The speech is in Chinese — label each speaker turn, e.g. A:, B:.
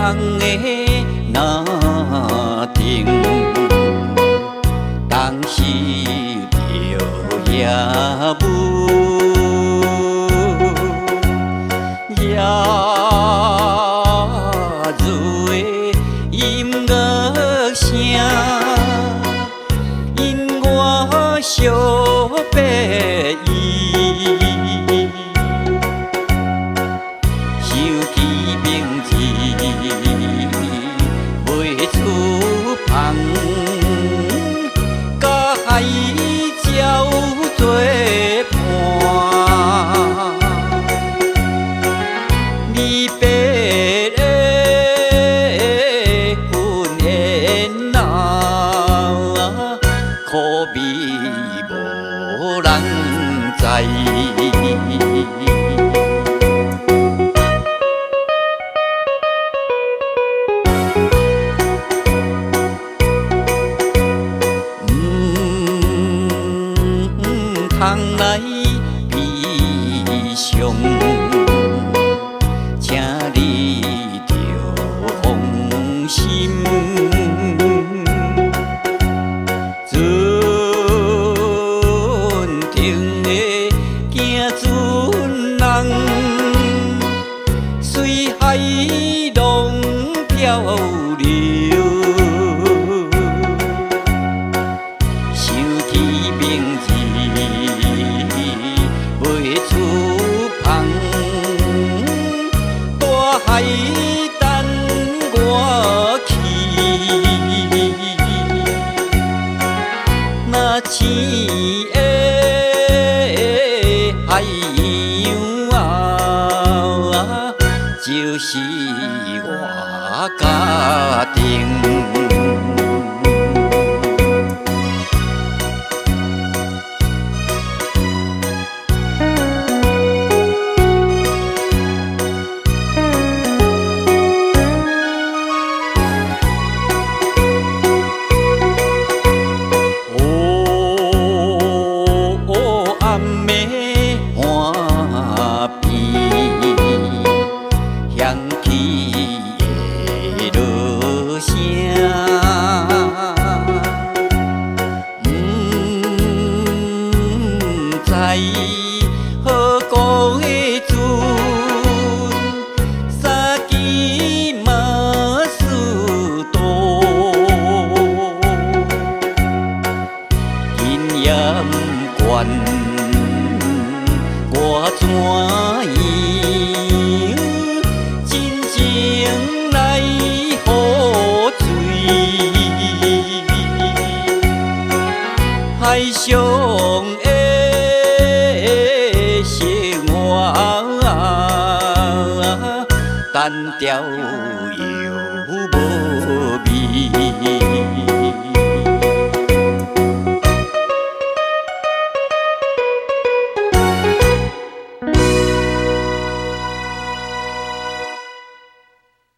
A: 空的那顶，当时着夜雾，夜入的音乐声，因我相别意。海鸟作伴，离别的婚宴啊，可味无人知。通来悲伤，请你着放心。船停的行船人，随海浪漂流。想起明日。海等我去，那青的海洋啊，就是我家庭。响起的落声，不知何故的船，三更嘛输多，今夜不管我怎样。来好醉，海上的生活单调。